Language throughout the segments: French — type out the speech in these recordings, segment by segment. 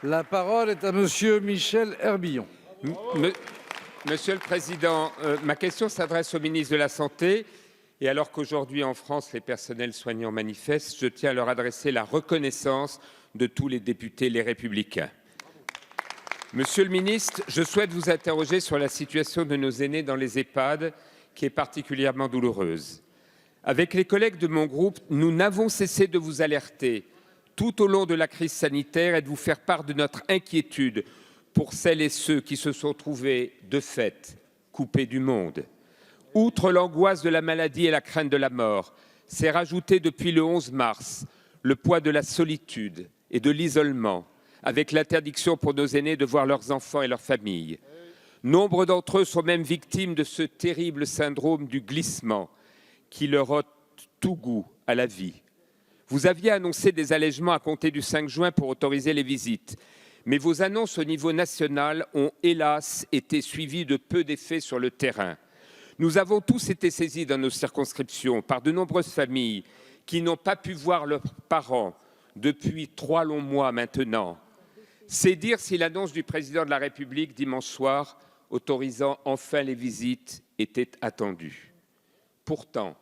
La parole est à monsieur Michel Herbillon. Monsieur le Président, ma question s'adresse au ministre de la Santé. Et alors qu'aujourd'hui en France, les personnels soignants manifestent, je tiens à leur adresser la reconnaissance de tous les députés Les Républicains. Monsieur le ministre, je souhaite vous interroger sur la situation de nos aînés dans les EHPAD, qui est particulièrement douloureuse. Avec les collègues de mon groupe, nous n'avons cessé de vous alerter tout au long de la crise sanitaire et de vous faire part de notre inquiétude pour celles et ceux qui se sont trouvés, de fait, coupés du monde. Outre l'angoisse de la maladie et la crainte de la mort, s'est rajouté depuis le 11 mars le poids de la solitude et de l'isolement, avec l'interdiction pour nos aînés de voir leurs enfants et leurs familles. Nombre d'entre eux sont même victimes de ce terrible syndrome du glissement qui leur ôte tout goût à la vie. Vous aviez annoncé des allègements à compter du 5 juin pour autoriser les visites, mais vos annonces au niveau national ont hélas été suivies de peu d'effets sur le terrain. Nous avons tous été saisis dans nos circonscriptions par de nombreuses familles qui n'ont pas pu voir leurs parents depuis 3 longs mois maintenant. C'est dire si l'annonce du président de la République dimanche soir autorisant enfin les visites était attendue. Pourtant,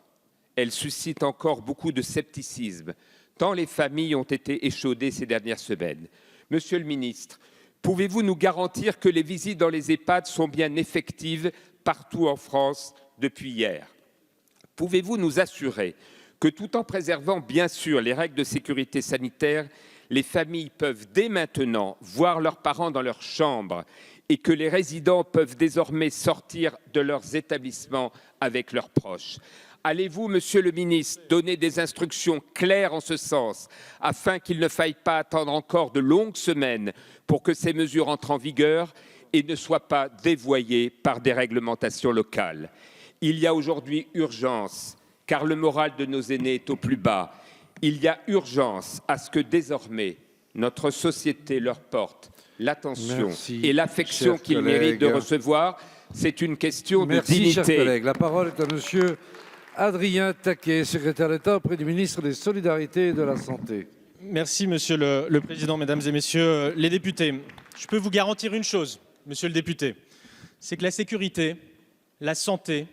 elle suscite encore beaucoup de scepticisme, tant les familles ont été échaudées ces dernières semaines. Monsieur le ministre, pouvez-vous nous garantir que les visites dans les EHPAD sont bien effectives partout en France depuis hier? Pouvez-vous nous assurer que tout en préservant bien sûr les règles de sécurité sanitaire, les familles peuvent dès maintenant voir leurs parents dans leur chambre et que les résidents peuvent désormais sortir de leurs établissements avec leurs proches? Allez-vous, Monsieur le ministre, donner des instructions claires en ce sens, afin qu'il ne faille pas attendre encore de longues semaines pour que ces mesures entrent en vigueur et ne soient pas dévoyées par des réglementations locales? Il y a aujourd'hui urgence, car le moral de nos aînés est au plus bas. Il y a urgence à ce que désormais notre société leur porte l'attention et l'affection qu'ils méritent de recevoir. C'est une question de dignité. Chers collègues. La parole est à monsieur Adrien Taquet, secrétaire d'État auprès du ministre des Solidarités et de la Santé. Merci, Monsieur le Président, Mesdames et Messieurs les députés. Je peux vous garantir une chose, Monsieur le député, c'est que la sécurité, la santé,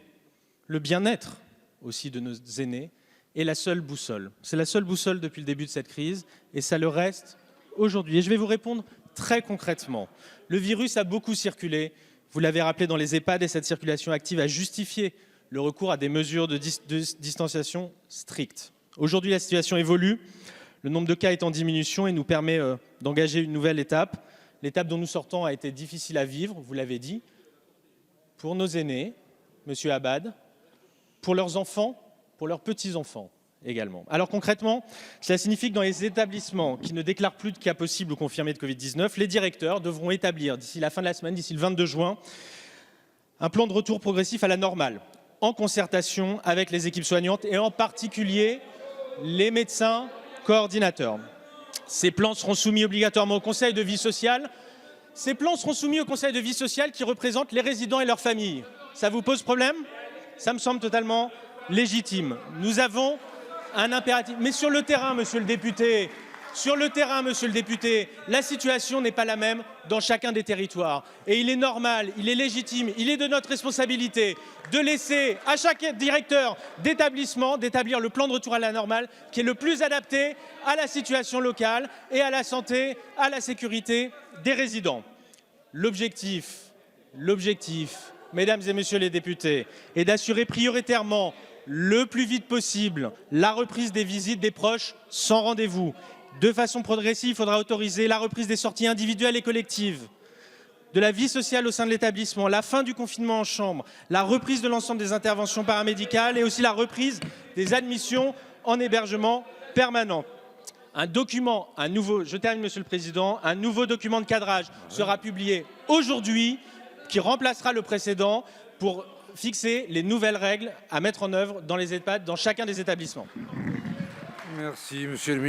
le bien-être aussi de nos aînés est la seule boussole. C'est la seule boussole depuis le début de cette crise et ça le reste aujourd'hui. Et je vais vous répondre très concrètement. Le virus a beaucoup circulé, vous l'avez rappelé, dans les EHPAD et cette circulation active a justifié le recours à des mesures de distanciation strictes. Aujourd'hui, la situation évolue, le nombre de cas est en diminution et nous permet d'engager une nouvelle étape. L'étape dont nous sortons a été difficile à vivre, vous l'avez dit, pour nos aînés, Monsieur Abad, pour leurs enfants, pour leurs petits-enfants également. Alors concrètement, cela signifie que dans les établissements qui ne déclarent plus de cas possibles ou confirmés de Covid-19, les directeurs devront établir d'ici la fin de la semaine, d'ici le 22 juin, un plan de retour progressif à la normale, en concertation avec les équipes soignantes et en particulier les médecins coordinateurs. Ces plans seront soumis obligatoirement au Conseil de vie sociale. Ces plans seront soumis au Conseil de vie sociale qui représente les résidents et leurs familles. Ça vous pose problème? Ça me semble totalement légitime. Nous avons un impératif. Mais sur le terrain, Monsieur le député, la situation n'est pas la même dans chacun des territoires. Et il est normal, il est légitime, il est de notre responsabilité de laisser à chaque directeur d'établissement d'établir le plan de retour à la normale qui est le plus adapté à la situation locale et à la santé, à la sécurité des résidents. L'objectif, Mesdames et Messieurs les députés, est d'assurer prioritairement le plus vite possible la reprise des visites des proches sans rendez-vous. De façon progressive, il faudra autoriser la reprise des sorties individuelles et collectives, de la vie sociale au sein de l'établissement, la fin du confinement en chambre, la reprise de l'ensemble des interventions paramédicales et aussi la reprise des admissions en hébergement permanent. Je termine, Monsieur le Président, un nouveau document de cadrage sera publié aujourd'hui qui remplacera le précédent pour fixer les nouvelles règles à mettre en œuvre dans les EHPAD, dans chacun des établissements. Merci, Monsieur le ministre.